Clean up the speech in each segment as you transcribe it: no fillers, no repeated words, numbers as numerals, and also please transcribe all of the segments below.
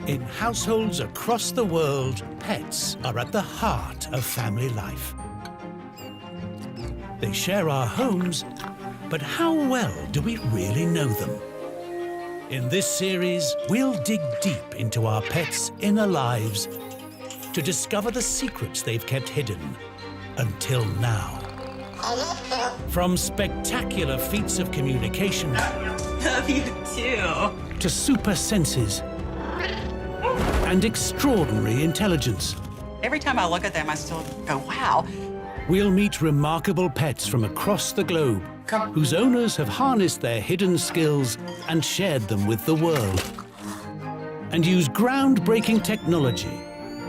In households across the world, pets are at the heart of family life. They share our homes, but how well do we really know them? In this series, we'll dig deep into our pets' inner lives to discover the secrets they've kept hidden until now. From spectacular feats of communication Love you too. to super senses and extraordinary intelligence. Every time I look at them, I still go, wow. We'll meet remarkable pets from across the globe whose owners have harnessed their hidden skills and shared them with the world, and use groundbreaking technology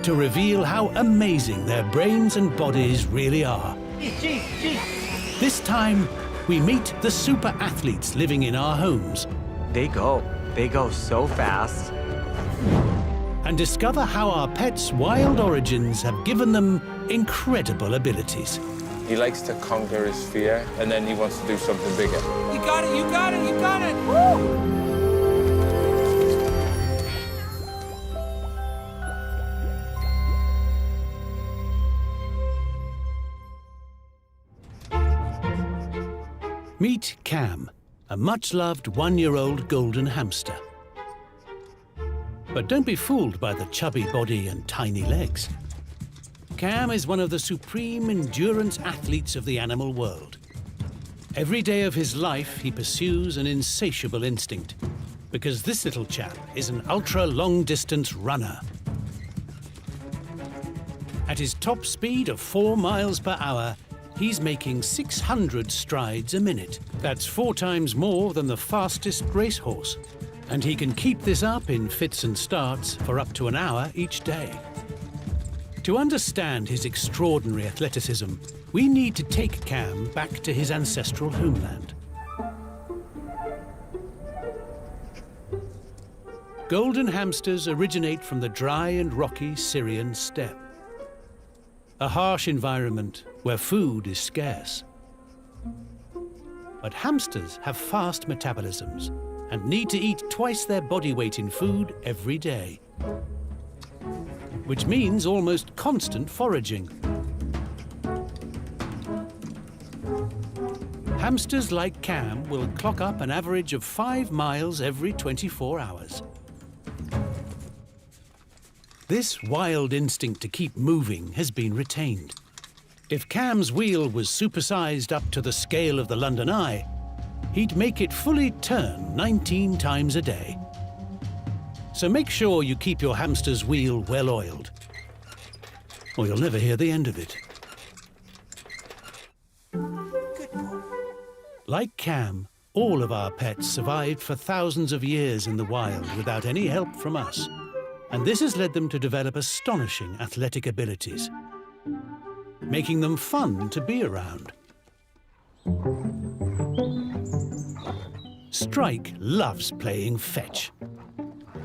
to reveal how amazing their brains and bodies really are. This time, we meet the super athletes living in our homes. They go so fast. And discover how our pets' wild origins have given them incredible abilities. He likes to conquer his fear, and then he wants to do something bigger. You got it, you got it, you got it! Woo! Meet Cam, a much-loved one-year-old golden hamster. But don't be fooled by the chubby body and tiny legs. Cam is one of the supreme endurance athletes of the animal world. Every day of his life, he pursues an insatiable instinct, because this little chap is an ultra-long-distance runner. At his top speed of 4 miles per hour, he's making 600 strides a minute. That's 4 times more than the fastest racehorse. And he can keep this up in fits and starts for up to an hour each day. To understand his extraordinary athleticism, we need to take Cam back to his ancestral homeland. Golden hamsters originate from the dry and rocky Syrian steppe, a harsh environment where food is scarce. But hamsters have fast metabolisms and need to eat twice their body weight in food every day, which means almost constant foraging. Hamsters like Cam will clock up an average of 5 miles every 24 hours. This wild instinct to keep moving has been retained. If Cam's wheel was supersized up to the scale of the London Eye, he'd make it fully turn 19 times a day. So make sure you keep your hamster's wheel well oiled, or you'll never hear the end of it. Like Cam, all of our pets survived for thousands of years in the wild without any help from us. And this has led them to develop astonishing athletic abilities, making them fun to be around. Strike loves playing fetch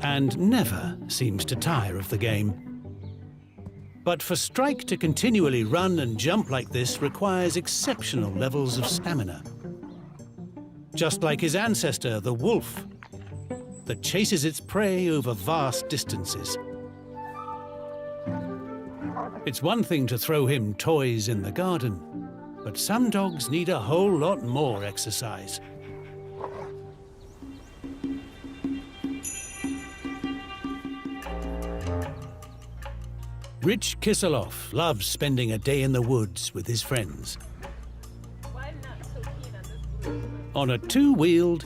and never seems to tire of the game. But for Strike to continually run and jump like this requires exceptional levels of stamina. Just like his ancestor, the wolf, that chases its prey over vast distances. It's one thing to throw him toys in the garden, but some dogs need a whole lot more exercise. Rich Kiseloff loves spending a day in the woods with his friends. On a 2-wheeled,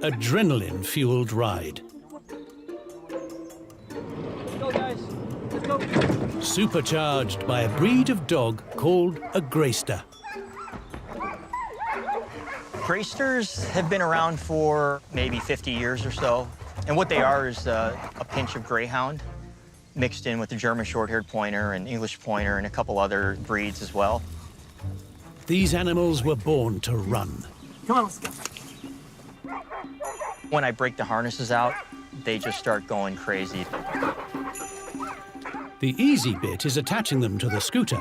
adrenaline-fueled ride. Let's go, guys. Let's go. Supercharged by a breed of dog called a Greyster. Greysters have been around for maybe 50 years or so. And what they are is a pinch of greyhound mixed in with the German short-haired pointer and English pointer and a couple other breeds as well. These animals were born to run. Come on, let's go. When I break the harnesses out, they just start going crazy. The easy bit is attaching them to the scooter.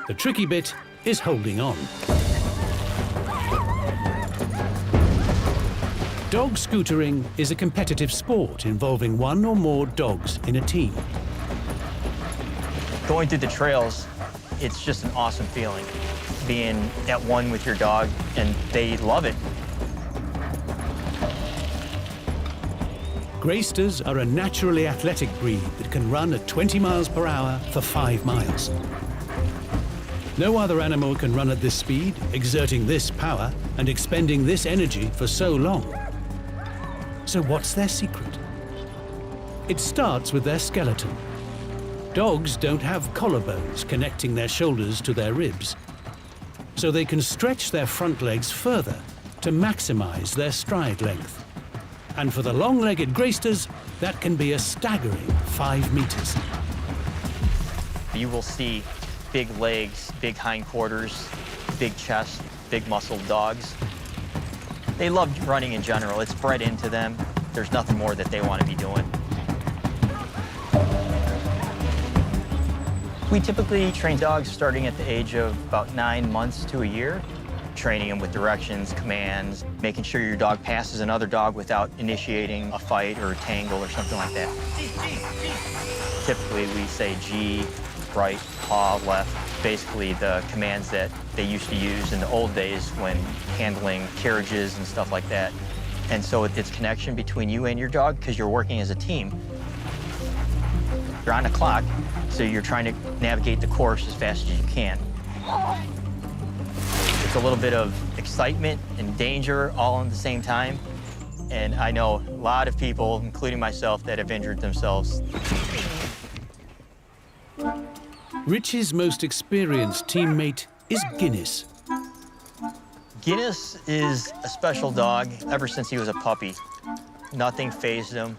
The tricky bit is holding on. Dog scootering is a competitive sport involving one or more dogs in a team. Going through the trails, it's just an awesome feeling, being at one with your dog, and they love it. Greysters are a naturally athletic breed that can run at 20 miles per hour for 5 miles. No other animal can run at this speed, exerting this power and expending this energy for so long. So what's their secret? It starts with their skeleton. Dogs don't have collarbones connecting their shoulders to their ribs, so they can stretch their front legs further to maximize their stride length. And for the long-legged Greysters, that can be a staggering 5 meters. You will see big legs, big hindquarters, big chest, big muscled dogs. They love running in general. It's bred into them. There's nothing more that they want to be doing. We typically train dogs starting at the age of about 9 months to a year, training them with directions, commands, making sure your dog passes another dog without initiating a fight or a tangle or something like that. Typically, we say G, right, paw, left, basically the commands that they used to use in the old days when handling carriages and stuff like that. And so it's connection between you and your dog because you're working as a team. You're on the clock, so you're trying to navigate the course as fast as you can. It's a little bit of excitement and danger all at the same time. And I know a lot of people, including myself, that have injured themselves. Rich's most experienced teammate is Guinness. Guinness is a special dog ever since he was a puppy. Nothing fazed him.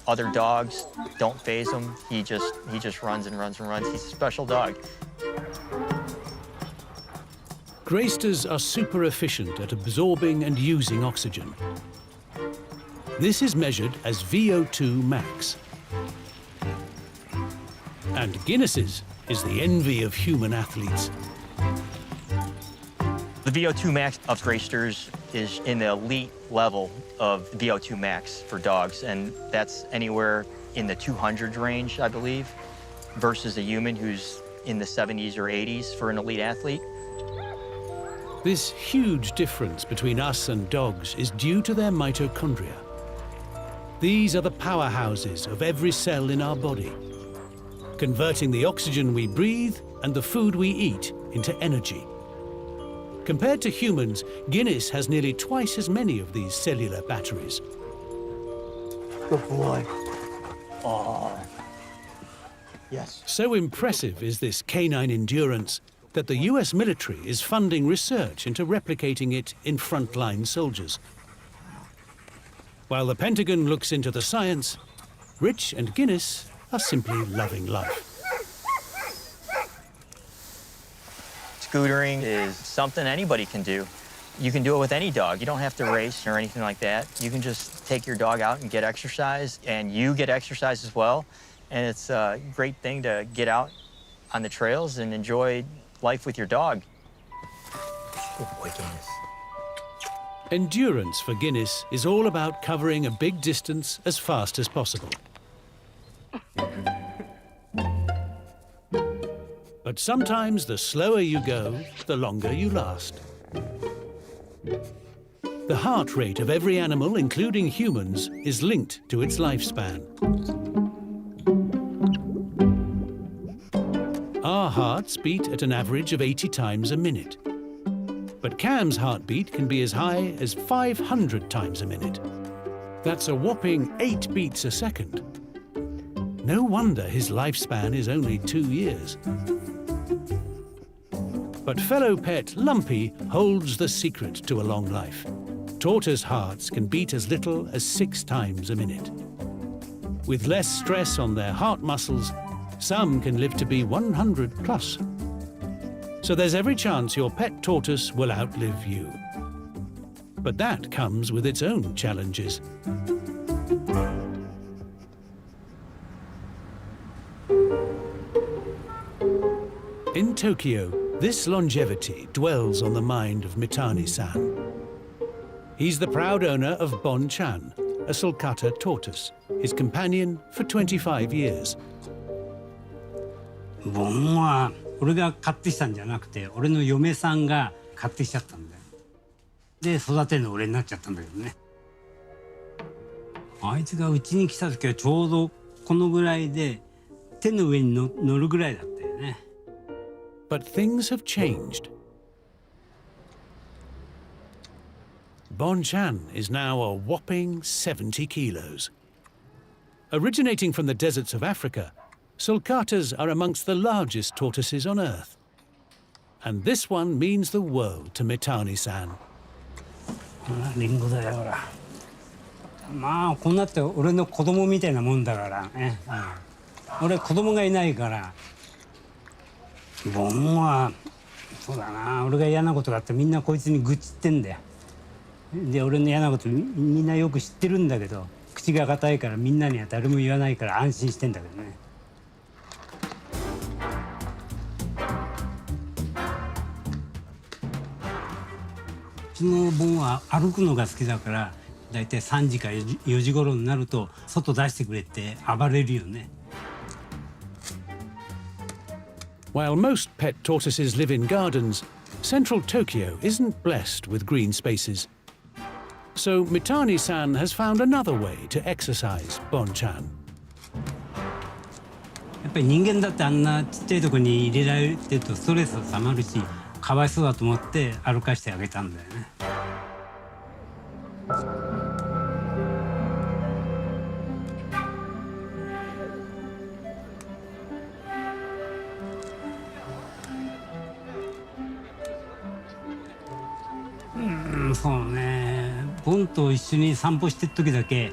Other dogs don't faze him. He just runs and runs and runs. He's a special dog. Greysters are super efficient at absorbing and using oxygen. This is measured as VO2 max. And Guinness's is the envy of human athletes. The VO2 max of Greysters is in the elite level of VO2 max for dogs, and that's anywhere in the 200s range, I believe, versus a human who's in the 70s or 80s for an elite athlete. This huge difference between us and dogs is due to their mitochondria. These are the powerhouses of every cell in our body, converting the oxygen we breathe and the food we eat into energy. Compared to humans, Guinness has nearly twice as many of these cellular batteries. Good boy. Oh. Yes. So impressive is this canine endurance that the US military is funding research into replicating it in frontline soldiers. While the Pentagon looks into the science, Rich and Guinness are simply loving life. Scootering is something anybody can do. You can do it with any dog. You don't have to race or anything like that. You can just take your dog out and get exercise, and you get exercise as well. And it's a great thing to get out on the trails and enjoy life with your dog. Good boy, Guinness. Endurance for Guinness is all about covering a big distance as fast as possible. But sometimes the slower you go, the longer you last. The heart rate of every animal, including humans, is linked to its lifespan. Our hearts beat at an average of 80 times a minute. But Cam's heartbeat can be as high as 500 times a minute. That's a whopping 8 beats a second. No wonder his lifespan is only 2 years. But fellow pet Lumpy holds the secret to a long life. Tortoise hearts can beat as little as 6 times a minute. With less stress on their heart muscles, some can live to be 100 plus. So there's every chance your pet tortoise will outlive you. But that comes with its own challenges. In Tokyo, this longevity dwells on the mind of Mitani-san. He's the proud owner of Bon Chan, a sulcata tortoise, his companion for 25 years. ボンは俺が買ってきたんじゃなくて、俺の嫁さんが買ってきちゃったんだよ。で、育てるの俺になっちゃったんだけどね。あいつがうちに来た時はちょうどこのぐらいで、手の上に乗るぐらいだったよね。But things have changed. Bon Chan is now a whopping 70 kilos. Originating from the deserts of Africa, sulcatas are amongst the largest tortoises on Earth. And this one means the world to Mitani-san. リンゴだよほら。まあこんなって俺の子供みたいなもんだからね。俺子供がいないから。ボンはそうだな、俺が嫌なことがあってみんなこいつに愚痴ってんだよ。で俺の嫌なことみんなよく知ってるんだけど、口が固いからみんなには誰も言わないから安心してんだけどね。うちのボンは歩くのが好きだから、だいたい3時か4時頃になると外出してくれって暴れるよね。While most pet tortoises live in gardens, central Tokyo isn't blessed with green spaces. So Mitani-san has found another way to exercise Bon Chan. やっぱり人間だってあんなちっちゃいとこに入れられてるとストレスがたまるし、かわいそうだと思って歩かしてあげたんだよね。そうね、ボンと一緒に散歩してる時だけ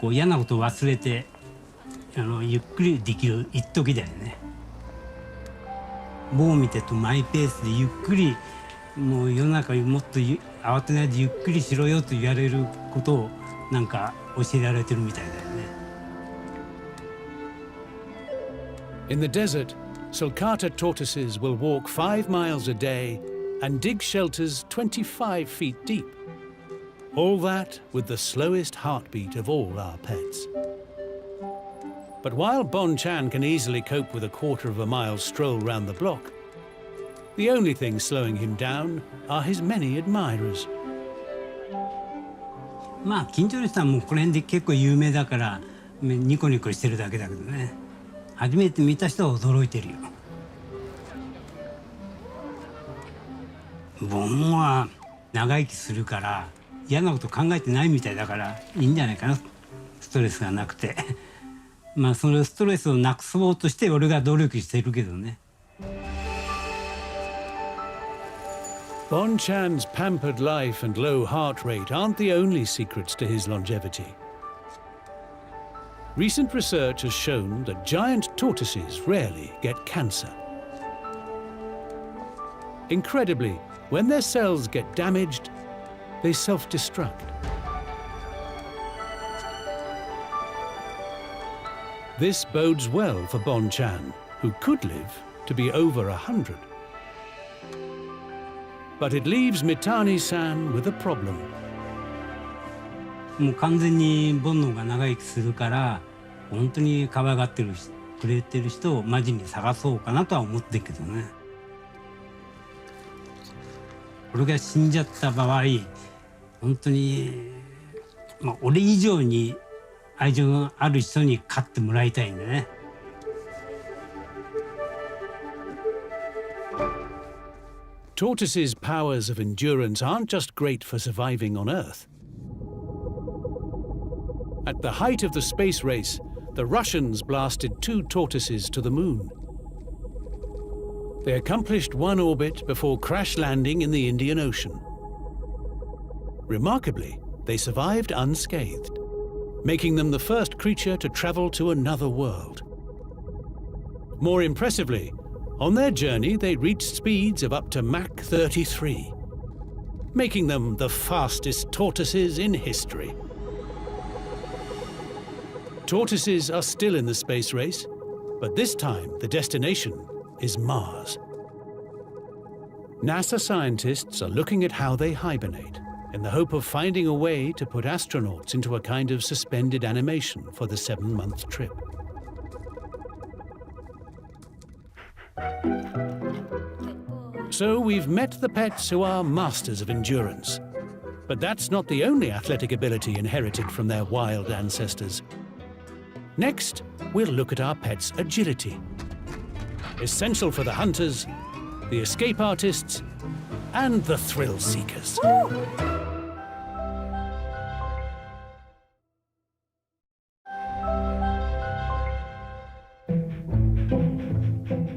こう嫌なことを忘れてゆっくりできる一時だよね。ボンを見てるとマイペースでゆっくり、もう世の中もっと慌てないでゆっくりしろよと言われることをなんか教えられてるみたいだよね。In the desert, sulcata tortoises will walk 5 miles a day and dig shelters 25 feet deep. All that with the slowest heartbeat of all our pets. But while Bon Chan can easily cope with a quarter of a mile's stroll round the block, the only thing slowing him down are his many admirers. まあ近所の人はもうこの辺で結構有名だからニコニコしてるだけだけどね。初めて見た人は驚いてるよ。ボンは長生きするから嫌なこと考えてないみたいだからいいんじゃないかな、ストレスがなくて。まあそのストレスをなくそうとして俺が努力してるけどね。Bon Chan's pampered life and low heart rate aren't the only secrets to his longevity. Recent research has shown that giant tortoises rarely get cancer. Incredibly, when their cells get damaged, they self-destruct. This bodes well for Bon Chan, who could live to be over 100. But it leaves Mitani-san with a problem. もう完全にボンの方が長生きするから本当に可愛がってくれてる人をマジに探そうかなとは思ってるけどね。俺が死んじゃった場合本当に、まあ、俺以上に愛情のある人に飼ってもらいたいんだね。Tortoises' powers of endurance aren't just great for surviving on Earth. At the height of the space race, the Russians blasted 2 tortoises to the moon. They accomplished one orbit before crash landing in the Indian Ocean. Remarkably, they survived unscathed, making them the first creature to travel to another world. More impressively, on their journey they reached speeds of up to Mach 33, making them the fastest tortoises in history. Tortoises are still in the space race, but this time the destination is Mars. NASA scientists are looking at how they hibernate in the hope of finding a way to put astronauts into a kind of suspended animation for the 7-month trip. So we've met the pets who are masters of endurance. But that's not the only athletic ability inherited from their wild ancestors. Next, we'll look at our pets' agility. Essential for the hunters, the escape artists, and the thrill seekers.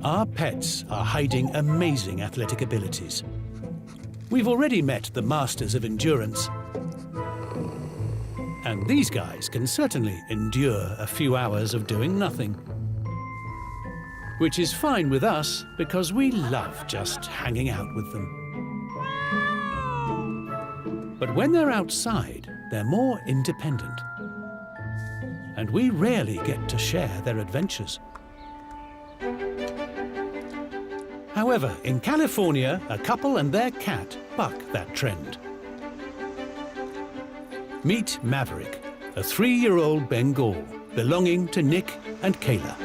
Our pets are hiding amazing athletic abilities. We've already met the masters of endurance. And these guys can certainly endure a few hours of doing nothing. Which is fine with us because we love just hanging out with them. But when they're outside, they're more independent. And we rarely get to share their adventures. However, in California, a couple and their cat buck that trend. Meet Maverick, a 3-year-old Bengal belonging to Nick and Kayla.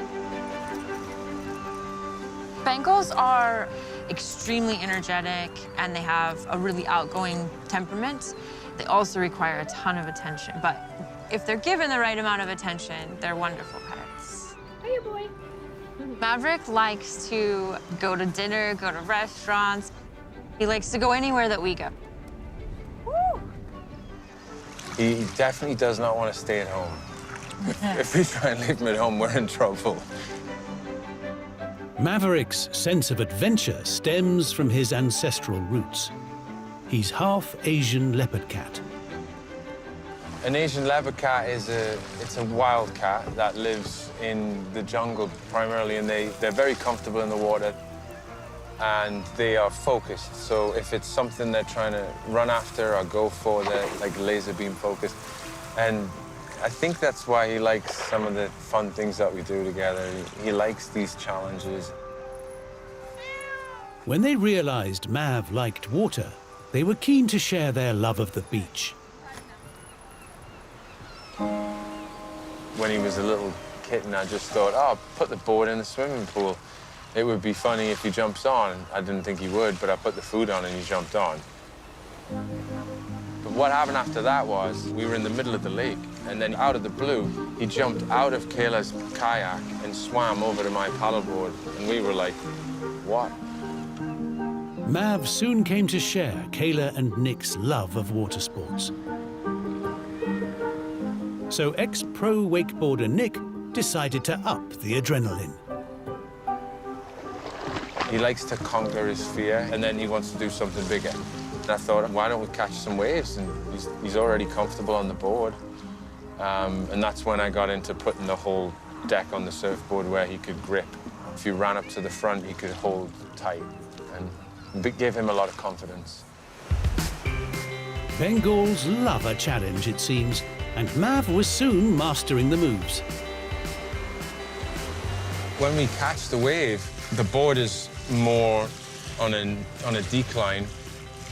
Bengals are extremely energetic and they have a really outgoing temperament. They also require a ton of attention, but if they're given the right amount of attention, they're wonderful pets. Hiya, boy. Maverick likes to go to dinner, go to restaurants. He likes to go anywhere that we go. Woo! He definitely does not want to stay at home. If we try and leave him at home, we're in trouble. Maverick's sense of adventure stems from his ancestral roots. He's half Asian leopard cat. An Asian leopard cat is a wild cat that lives in the jungle primarily, and they're very comfortable in the water and they are focused. So if it's something they're trying to run after or go for, they're like laser beam focused. And I think that's why he likes some of the fun things that we do together. He likes these challenges. When they realized Mav liked water, they were keen to share their love of the beach. When he was a little kitten, I just thought, oh, put the board in the swimming pool. It would be funny if he jumps on. I didn't think he would, but I put the food on and he jumped on. But what happened after that was we were in the middle of the lake, and then out of the blue, he jumped out of Kayla's kayak and swam over to my paddleboard, and we were like, what? Mav soon came to share Kayla and Nick's love of water sports. So ex-pro wakeboarder Nick decided to up the adrenaline. He likes to conquer his fear, and then he wants to do something bigger. And I thought, why don't we catch some waves? And he's already comfortable on the board. And that's when I got into putting the whole deck on the surfboard where he could grip. If you ran up to the front, he could hold tight, and it gave him a lot of confidence. Bengals love a challenge, it seems, and Mav was soon mastering the moves. When we catch the wave, the board is more on a decline,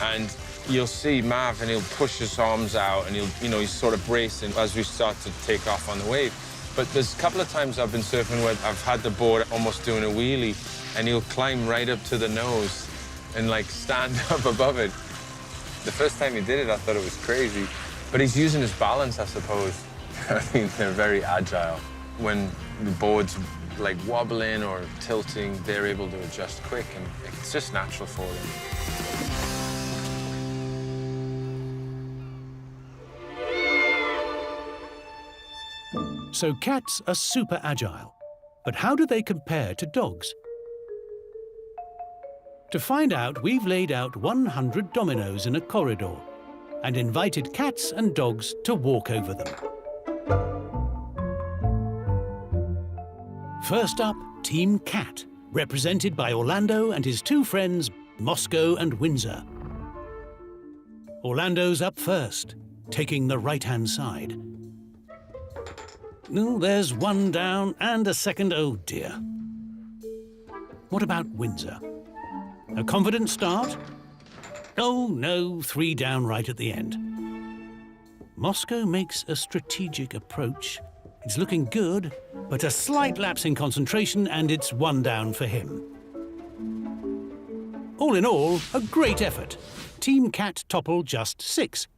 and you'll see Mav, and he'll push his arms out, and he's sort of bracing as we start to take off on the wave. But there's a couple of times I've been surfing where I've had the board almost doing a wheelie, and he'll climb right up to the nose and like stand up above it. The first time he did it, I thought it was crazy, but he's using his balance, I suppose. I mean, they're very agile. When the board's like wobbling or tilting, they're able to adjust quick, and it's just natural for them. So cats are super agile, but how do they compare to dogs? To find out, we've laid out 100 dominos in a corridor and invited cats and dogs to walk over them. First up, Team Cat, represented by Orlando and his two friends, Moscow and Windsor. Orlando's up first, taking the right-hand side. Oh, there's one down and a second, oh dear. What about Windsor? A confident start? Oh no, 3 down right at the end. Moscow makes a strategic approach. It's looking good, but a slight lapse in concentration and it's 1 down for him. All in all, a great effort. Team Cat topple just 6.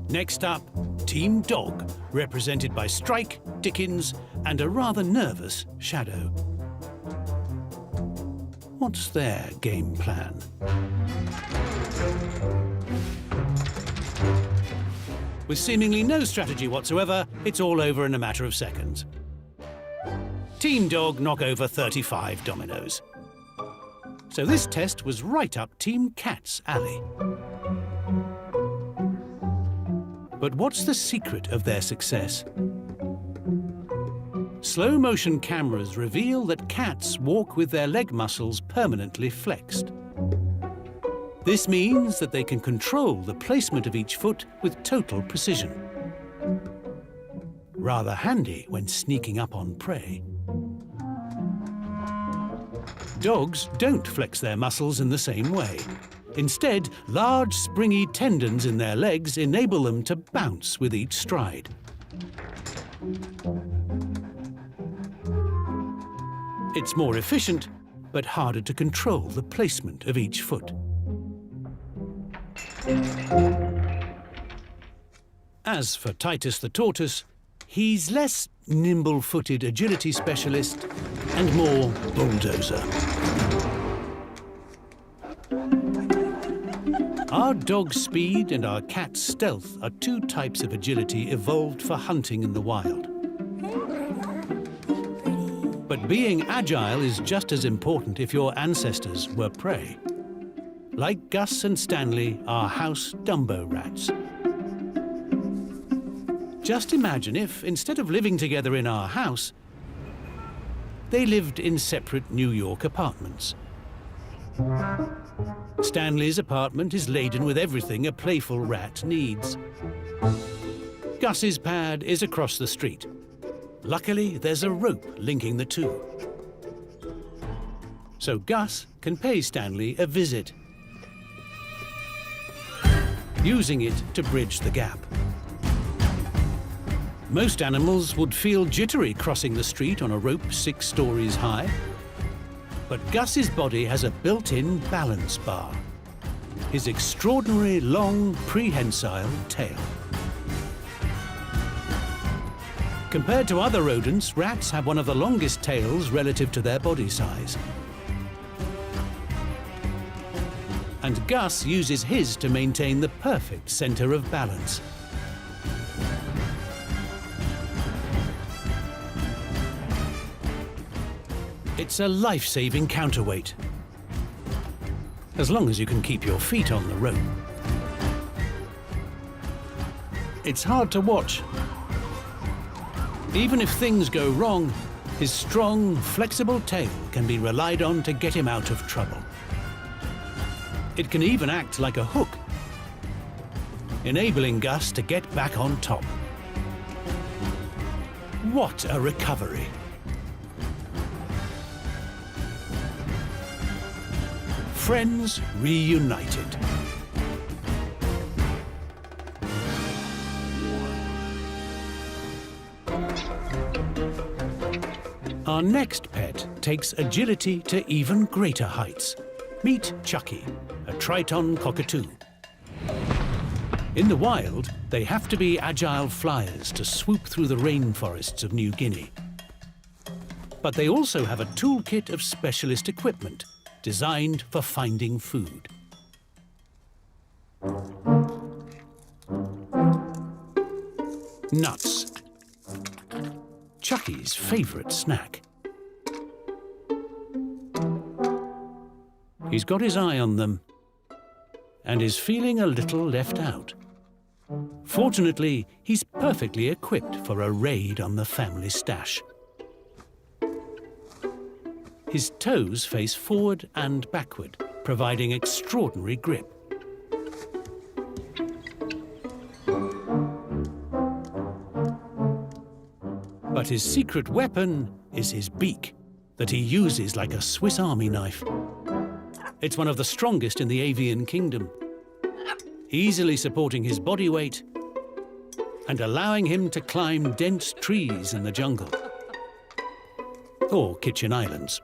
Next up, Team Dog, represented by Strike, Dickens, and a rather nervous Shadow. What's their game plan? With seemingly no strategy whatsoever, it's all over in a matter of seconds. Team Dog knock over 35 dominos. So this test was right up Team Cat's alley. But what's the secret of their success? Slow-motion cameras reveal that cats walk with their leg muscles permanently flexed. This means that they can control the placement of each foot with total precision. Rather handy when sneaking up on prey. Dogs don't flex their muscles in the same way. Instead, large, springy tendons in their legs enable them to bounce with each stride. It's more efficient, but harder to control the placement of each foot. As for Titus the tortoise, he's less nimble-footed agility specialist and more bulldozer. Our dog's speed and our cat's stealth are 2 types of agility evolved for hunting in the wild. But being agile is just as important if your ancestors were prey. Like Gus and Stanley, our house Dumbo rats. Just imagine if, instead of living together in our house, they lived in separate New York apartments. Stanley's apartment is laden with everything a playful rat needs. Gus's pad is across the street. Luckily, there's a rope linking the 2. So Gus can pay Stanley a visit, using it to bridge the gap. Most animals would feel jittery crossing the street on a rope 6 stories high. But Gus's body has a built-in balance bar. His extraordinary long, prehensile tail. Compared to other rodents, rats have one of the longest tails relative to their body size. And Gus uses his to maintain the perfect center of balance. It's a life-saving counterweight, as long as you can keep your feet on the rope. It's hard to watch. Even if things go wrong, his strong, flexible tail can be relied on to get him out of trouble. It can even act like a hook, enabling Gus to get back on top. What a recovery! Friends reunited. Our next pet takes agility to even greater heights. Meet Chucky, a Triton cockatoo. In the wild, they have to be agile flyers to swoop through the rainforests of New Guinea. But they also have a toolkit of specialist equipment designed for finding food. Nuts. Chucky's favorite snack. He's got his eye on them and is feeling a little left out. Fortunately, he's perfectly equipped for a raid on the family stash. His toes face forward and backward, providing extraordinary grip. But his secret weapon is his beak, that he uses like a Swiss Army knife. It's one of the strongest in the avian kingdom, easily supporting his body weight and allowing him to climb dense trees in the jungle or kitchen islands.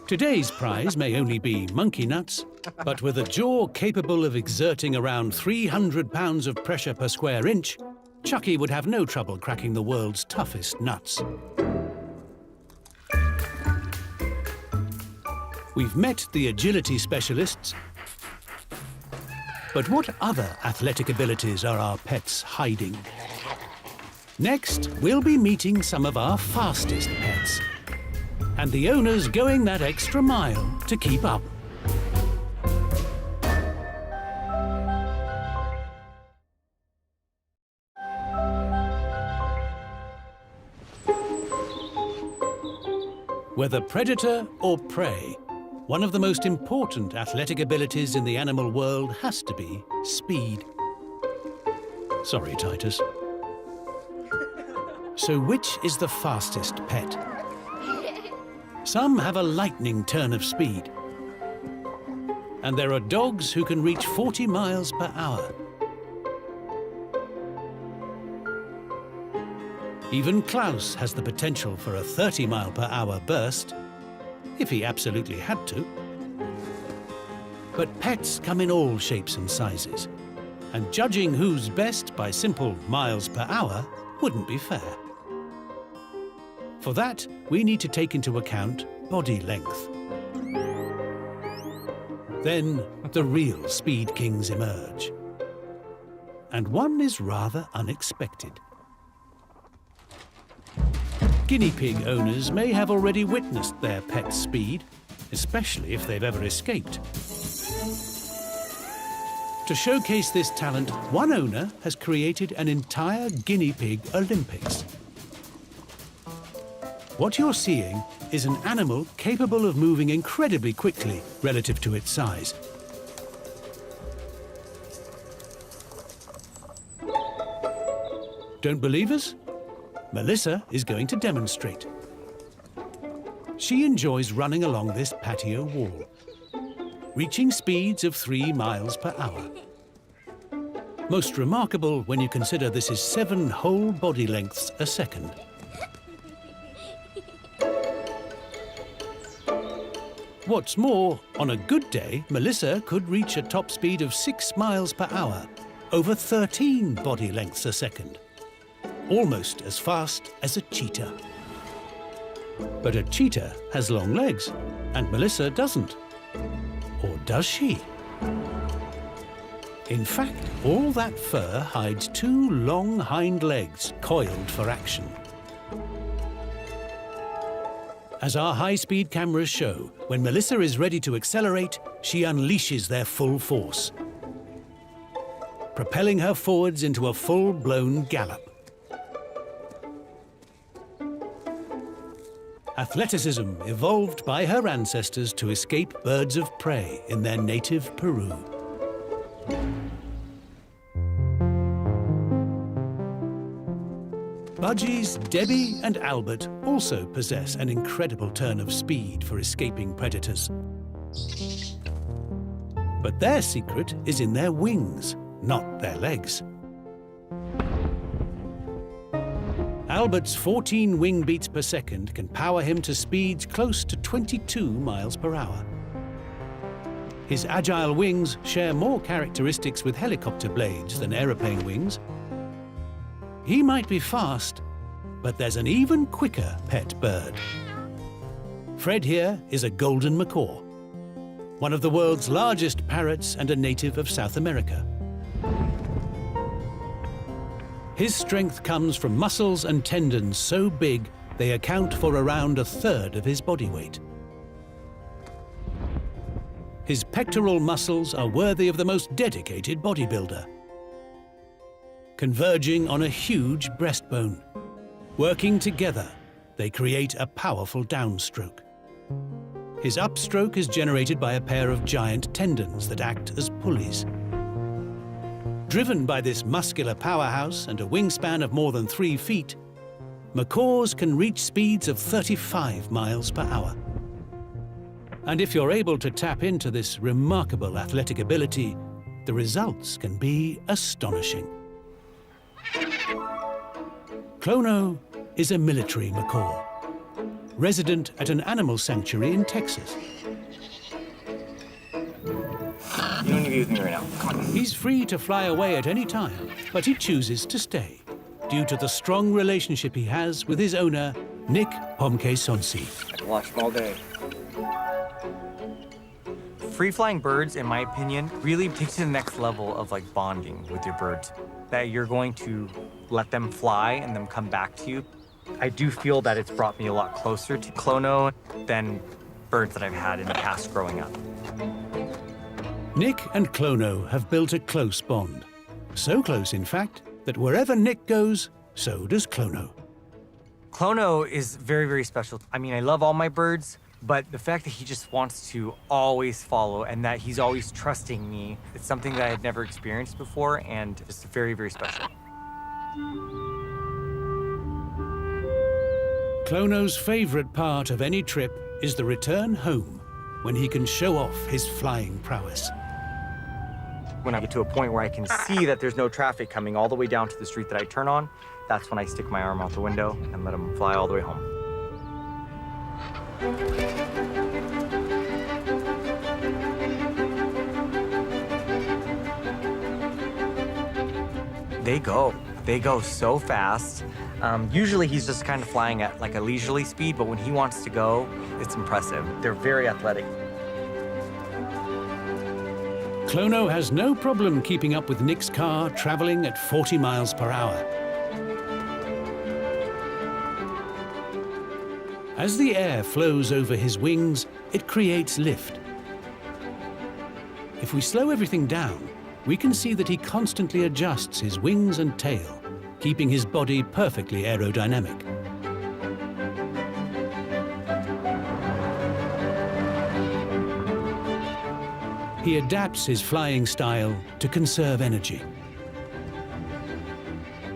Today's prize may only be monkey nuts, but with a jaw capable of exerting around 300 pounds of pressure per square inch, Chucky would have no trouble cracking the world's toughest nuts. We've met the agility specialists, but what other athletic abilities are our pets hiding? Next, we'll be meeting some of our fastest pets, and the owners going that extra mile to keep up. Whether predator or prey, one of the most important athletic abilities in the animal world has to be speed. Sorry, Titus. So which is the fastest pet? Some have a lightning turn of speed. And there are dogs who can reach 40 miles per hour. Even Klaus has the potential for a 30-mile-per-hour burst, if he absolutely had to. But pets come in all shapes and sizes, and judging who's best by simple miles per hour wouldn't be fair. For that, we need to take into account body length. Then the real speed kings emerge. And one is rather unexpected. Guinea pig owners may have already witnessed their pet's speed, especially if they've ever escaped. To showcase this talent, one owner has created an entire guinea pig Olympics. What you're seeing is an animal capable of moving incredibly quickly relative to its size. Don't believe us? Melissa is going to demonstrate. She enjoys running along this patio wall, reaching speeds of 3 miles per hour. Most remarkable when you consider this is 7 whole body lengths a second. What's more, on a good day, Melissa could reach a top speed of 6 miles per hour, over 13 body lengths a second. Almost as fast as a cheetah. But a cheetah has long legs, and Melissa doesn't. Or does she? In fact, all that fur hides 2 long hind legs coiled for action. As our high-speed cameras show, when Melissa is ready to accelerate, she unleashes their full force, propelling her forwards into a full-blown gallop. Athleticism evolved by her ancestors to escape birds of prey in their native Peru. Budgies, Debbie and Albert also possess an incredible turn of speed for escaping predators. But their secret is in their wings, not their legs. Albert's 14 wing beats per second can power him to speeds close to 22 miles per hour. His agile wings share more characteristics with helicopter blades than aeroplane wings. He might be fast, but there's an even quicker pet bird. Fred here is a golden macaw, one of the world's largest parrots and a native of South America. His strength comes from muscles and tendons so big they account for around 1/3 of his body weight. His pectoral muscles are worthy of the most dedicated bodybuilder, converging on a huge breastbone. Working together, they create a powerful downstroke. His upstroke is generated by a pair of giant tendons that act as pulleys. Driven by this muscular powerhouse and a wingspan of more than 3 feet, macaws can reach speeds of 35 miles per hour. And if you're able to tap into this remarkable athletic ability, the results can be astonishing. Clono is a military macaw, resident at an animal sanctuary in Texas. You don't need to be with me right now. Come on. He's free to fly away at any time, but he chooses to stay due to the strong relationship he has with his owner, Nick Pomke Sonsi. I can watch them all day. Free-flying birds, in my opinion, really take to the next level of like bonding with your birds. That you're going to let them fly and then come back to you. I do feel that it's brought me a lot closer to Clono than birds that I've had in the past growing up. Nick and Clono have built a close bond. So close, in fact, that wherever Nick goes, so does Clono. Clono is very, very special. I mean, I love all my birds, but the fact that he just wants to always follow and that he's always trusting me, it's something that I had never experienced before, and it's very, very special. Clono's favorite part of any trip is the return home, when he can show off his flying prowess. When I get to a point where I can see that there's no traffic coming all the way down to the street that I turn on, that's when I stick my arm out the window and let him fly all the way home. They go so fast. Usually he's just kind of flying at like a leisurely speed, but when he wants to go, it's impressive. They're very athletic. Clono has no problem keeping up with Nick's car traveling at 40 miles per hour. As the air flows over his wings, it creates lift. If we slow everything down, we can see that he constantly adjusts his wings and tail, keeping his body perfectly aerodynamic. He adapts his flying style to conserve energy.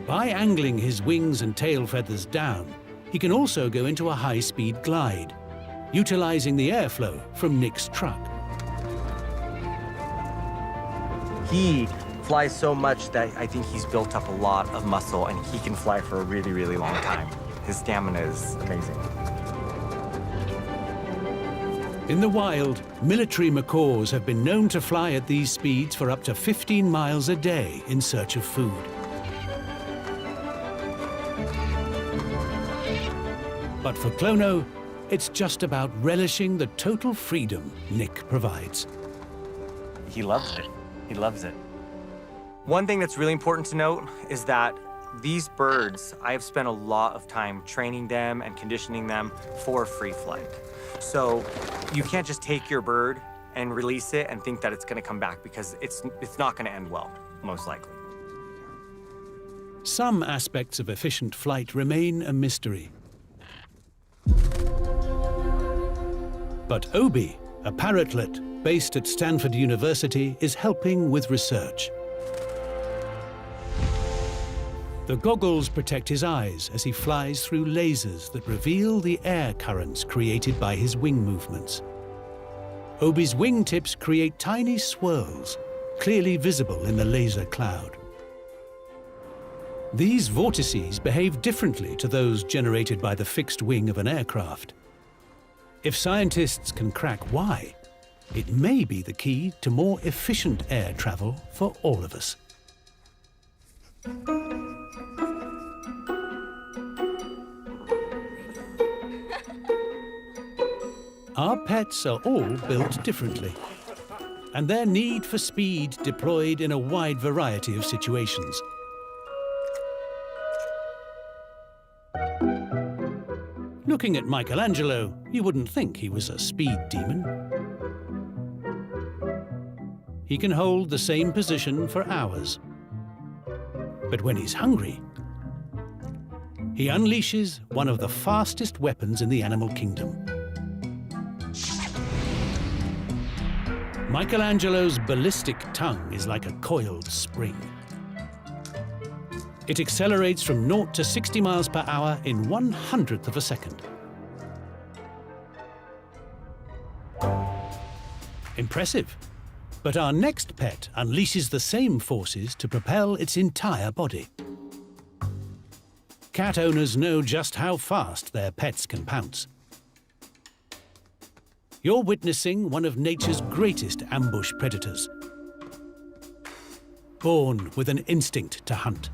By angling his wings and tail feathers down, he can also go into a high-speed glide, utilizing the airflow from Nick's truck. He flies so much that I think he's built up a lot of muscle, and he can fly for a really, really long time. His stamina is amazing. In the wild, military macaws have been known to fly at these speeds for up to 15 miles a day in search of food. But for Clono, it's just about relishing the total freedom Nick provides. He loves it. He loves it. One thing that's really important to note is that these birds, I've spent a lot of time training them and conditioning them for free flight. So you can't just take your bird and release it and think that it's going to come back, because it's not going to end well, most likely. Some aspects of efficient flight remain a mystery. But Obi, a parrotlet based at Stanford University, is helping with research. The goggles protect his eyes as he flies through lasers that reveal the air currents created by his wing movements. Obi's wingtips create tiny swirls, clearly visible in the laser cloud. These vortices behave differently to those generated by the fixed wing of an aircraft. If scientists can crack why, it may be the key to more efficient air travel for all of us. Our pets are all built differently, and their need for speed deployed in a wide variety of situations. Looking at Michelangelo, you wouldn't think he was a speed demon. He can hold the same position for hours. But when he's hungry, he unleashes one of the fastest weapons in the animal kingdom. Michelangelo's ballistic tongue is like a coiled spring. It accelerates from 0 to 60 miles per hour in 1/100th of a second. Impressive. But our next pet unleashes the same forces to propel its entire body. Cat owners know just how fast their pets can pounce. You're witnessing one of nature's greatest ambush predators, born with an instinct to hunt.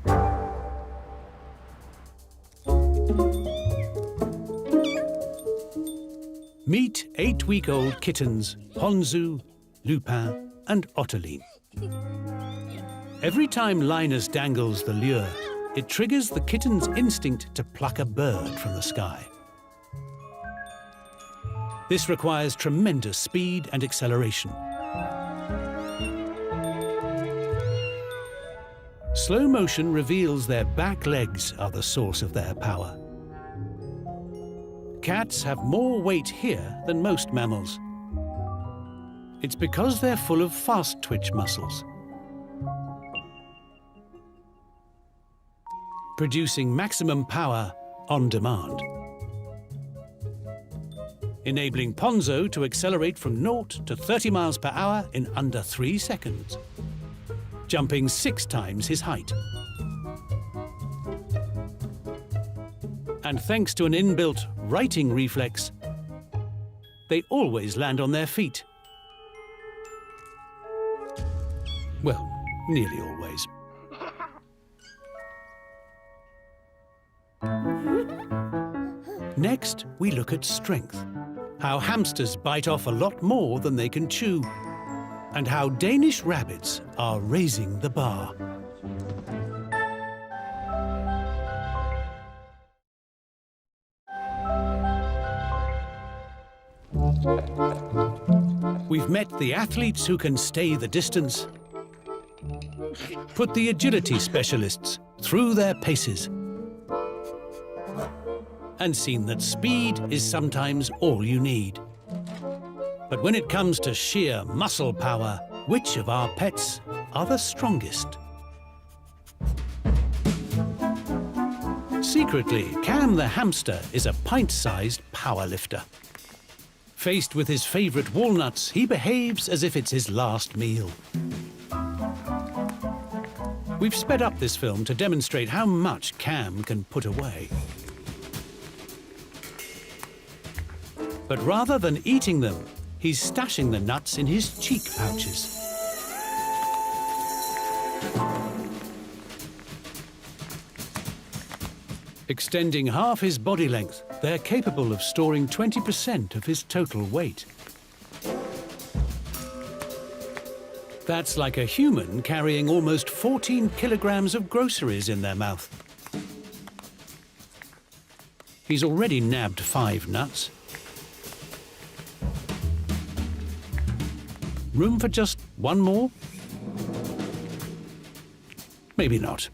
Meet 8-week-old kittens Ponzu, Lupin, and Ottoline. Every time Linus dangles the lure, it triggers the kitten's instinct to pluck a bird from the sky. This requires tremendous speed and acceleration. Slow motion reveals their back legs are the source of their power. Cats have more weight here than most mammals. It's because they're full of fast twitch muscles, producing maximum power on demand, enabling Ponzo to accelerate from 0 to 30 miles per hour in under 3 seconds, jumping 6 times his height. And thanks to an inbuilt righting reflex, they always land on their feet. Well, nearly always. Next, we look at strength. How hamsters bite off a lot more than they can chew, and how Danish rabbits are raising the bar. We've met the athletes who can stay the distance, put the agility specialists through their paces, and seen that speed is sometimes all you need. But when it comes to sheer muscle power, which of our pets are the strongest? Secretly, Cam the hamster is a pint-sized power lifter. Faced with his favorite walnuts, he behaves as if it's his last meal. We've sped up this film to demonstrate how much Cam can put away. But rather than eating them, he's stashing the nuts in his cheek pouches. Extending half his body length, they're capable of storing 20% of his total weight. That's like a human carrying almost 14 kilograms of groceries in their mouth. He's already nabbed 5 nuts. Room for just one more? Maybe not.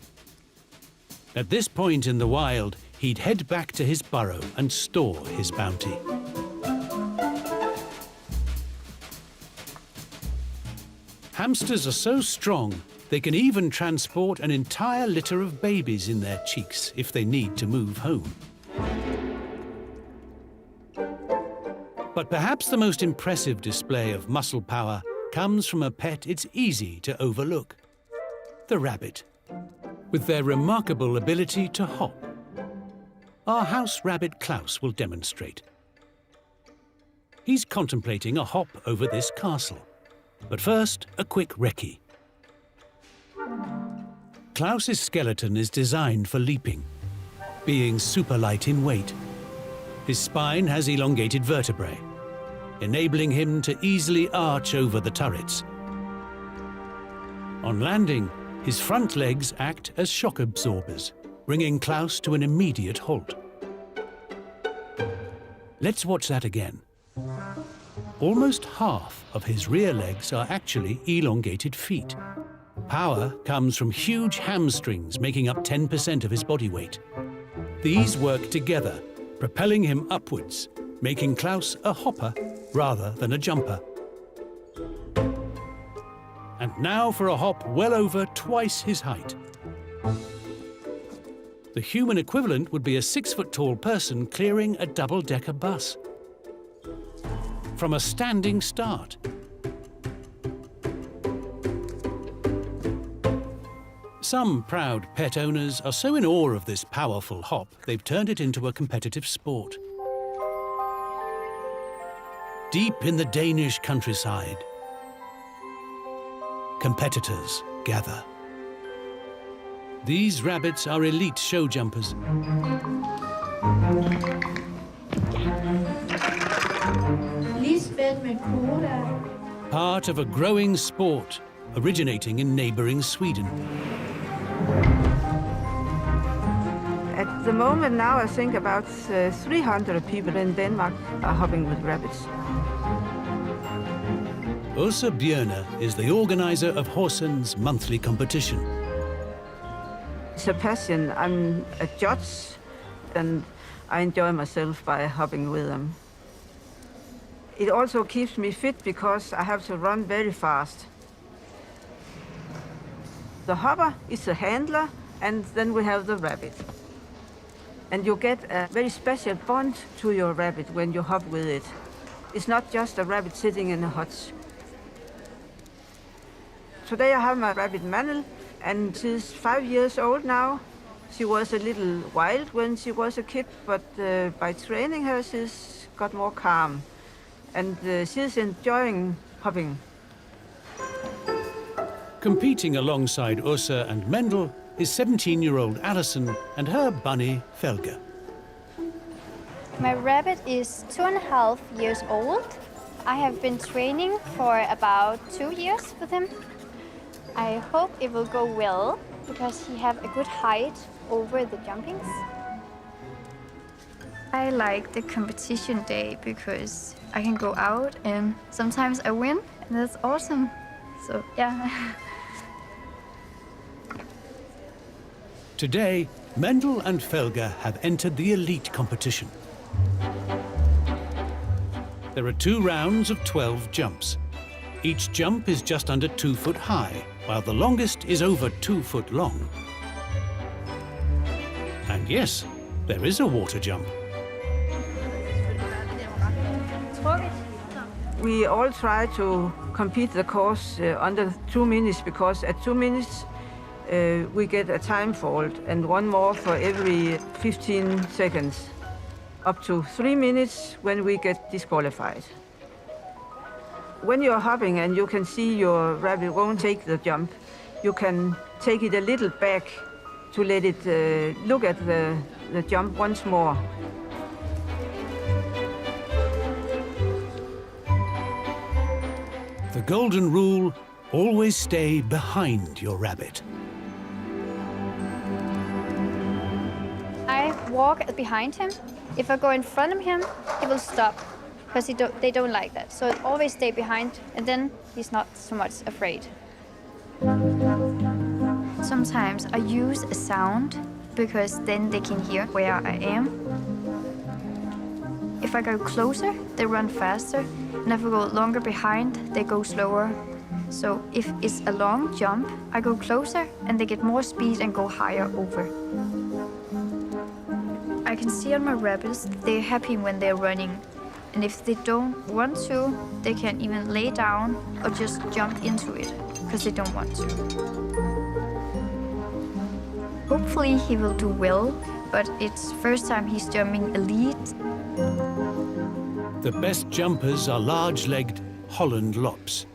At this point in the wild, he'd head back to his burrow and store his bounty. Hamsters are so strong, they can even transport an entire litter of babies in their cheeks if they need to move home. But perhaps the most impressive display of muscle power comes from a pet it's easy to overlook: the rabbit, with their remarkable ability to hop. Our house rabbit Klaus will demonstrate. He's contemplating a hop over this castle. But first, a quick recce. Klaus's skeleton is designed for leaping, being super light in weight. His spine has elongated vertebrae, enabling him to easily arch over the turrets. On landing, his front legs act as shock absorbers, bringing Klaus to an immediate halt. Let's watch that again. Almost half of his rear legs are actually elongated feet. Power comes from huge hamstrings making up 10% of his body weight. These work together, propelling him upwards, making Klaus a hopper rather than a jumper. And now for a hop well over twice his height. The human equivalent would be a 6-foot-tall person clearing a double-decker bus. From a standing start. Some proud pet owners are so in awe of this powerful hop, they've turned it into a competitive sport. Deep in the Danish countryside, competitors gather. These rabbits are elite show jumpers. Part of a growing sport originating in neighboring Sweden. At the moment now, I think about 300 people in Denmark are hopping with rabbits. Åsa Bjørne is the organizer of Horsen's monthly competition. It's a passion. I'm a judge, and I enjoy myself by hopping with them. It also keeps me fit because I have to run very fast. The hopper is the handler, and then we have the rabbit. And you get a very special bond to your rabbit when you hop with it. It's not just a rabbit sitting in a hutch. Today I have my rabbit Manel, and she's 5 years old now. She was a little wild when she was a kid, but by training her, she's got more calm. And she's enjoying hopping. Competing alongside Åsa and Mendel is 17-year-old Alison and her bunny Felga. My rabbit is 2.5 years old. I have been training for about 2 years with him. I hope it will go well because he have a good height over the jumpings. I like the competition day because I can go out and sometimes I win, and that's awesome. So, yeah. Today, Mendel and Felga have entered the elite competition. There are 2 rounds of 12 jumps. Each jump is just under 2 foot high, while the longest is over 2 foot long. And yes, there is a water jump. We all try to complete the course under 2 minutes because at 2 minutes we get a time fault and one more for every 15 seconds. Up to 3 minutes when we get disqualified. When you're hopping and you can see your rabbit won't take the jump, you can take it a little back to let it look at the jump once more. The golden rule, always stay behind your rabbit. I walk behind him. If I go in front of him, he will stop because they don't like that. So I always stay behind, and then he's not so much afraid. Sometimes I use a sound because then they can hear where I am. If I go closer, they run faster, and if I go longer behind, they go slower. So if it's a long jump, I go closer and they get more speed and go higher over. I can see on my rabbits they're happy when they're running. And if they don't want to, they can even lay down or just jump into it because they don't want to. Hopefully he will do well, but it's first time he's jumping elite. The best jumpers are large-legged Holland lops.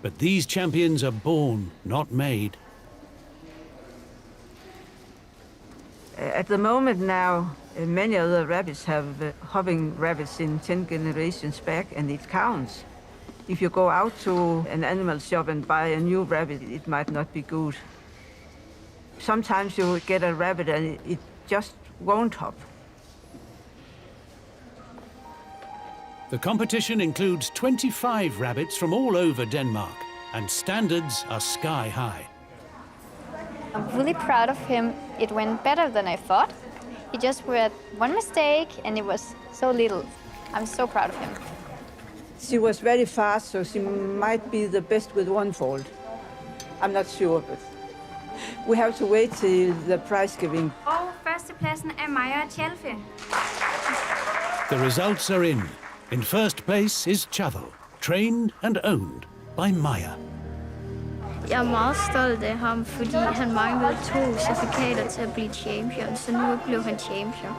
But these champions are born, not made. At the moment now, many of the rabbits have hopping rabbits in 10 generations back, and it counts. If you go out to an animal shop and buy a new rabbit, it might not be good. Sometimes you get a rabbit and it just won't hop. The competition includes 25 rabbits from all over Denmark, and standards are sky high. I'm really proud of him. It went better than I thought. He just had one mistake and it was so little. I'm so proud of him. She was very fast, so she might be the best with one fold. I'm not sure, but we have to wait till the prize giving. Og førstepladsen er Maja Tjelfe. The results are in. In first place is Chavel, trained and owned by Maya. Jeg er meget stolt af ham, fordi han manglede 2 certifikater til at blive champion, så nu blev han champion.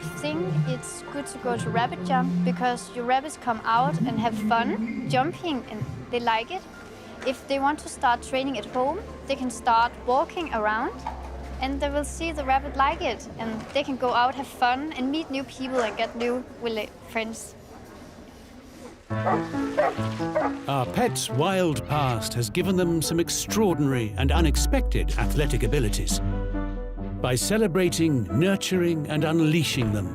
I think it's good to go to rabbit jump because your rabbits come out and have fun jumping and they like it. If they want to start training at home, they can start walking around and they will see the rabbit like it and they can go out, have fun and meet new people and get new friends. Our pets' wild past has given them some extraordinary and unexpected athletic abilities. By celebrating, nurturing and unleashing them,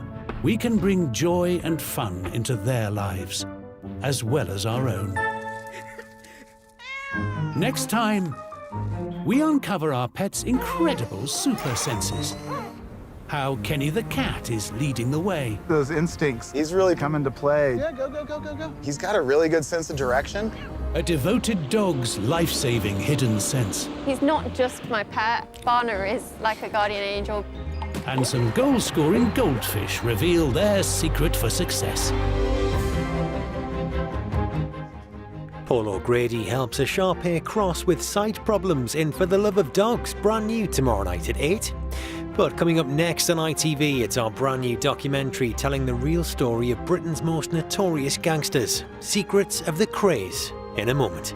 we can bring joy and fun into their lives, as well as our own. Next time, we uncover our pets' incredible super senses. How Kenny the cat is leading the way. Those instincts, he's really come into play. Yeah, go, go, go, go, go. He's got a really good sense of direction. A devoted dog's life-saving hidden sense. He's not just my pet. Barner is like a guardian angel. And some goal-scoring goldfish reveal their secret for success. Paul O'Grady helps a Shar-Pei cross with sight problems in For the Love of Dogs, brand new tomorrow night at 8. But coming up next on ITV, it's our brand new documentary telling the real story of Britain's most notorious gangsters. Secrets of the Craze, in a moment.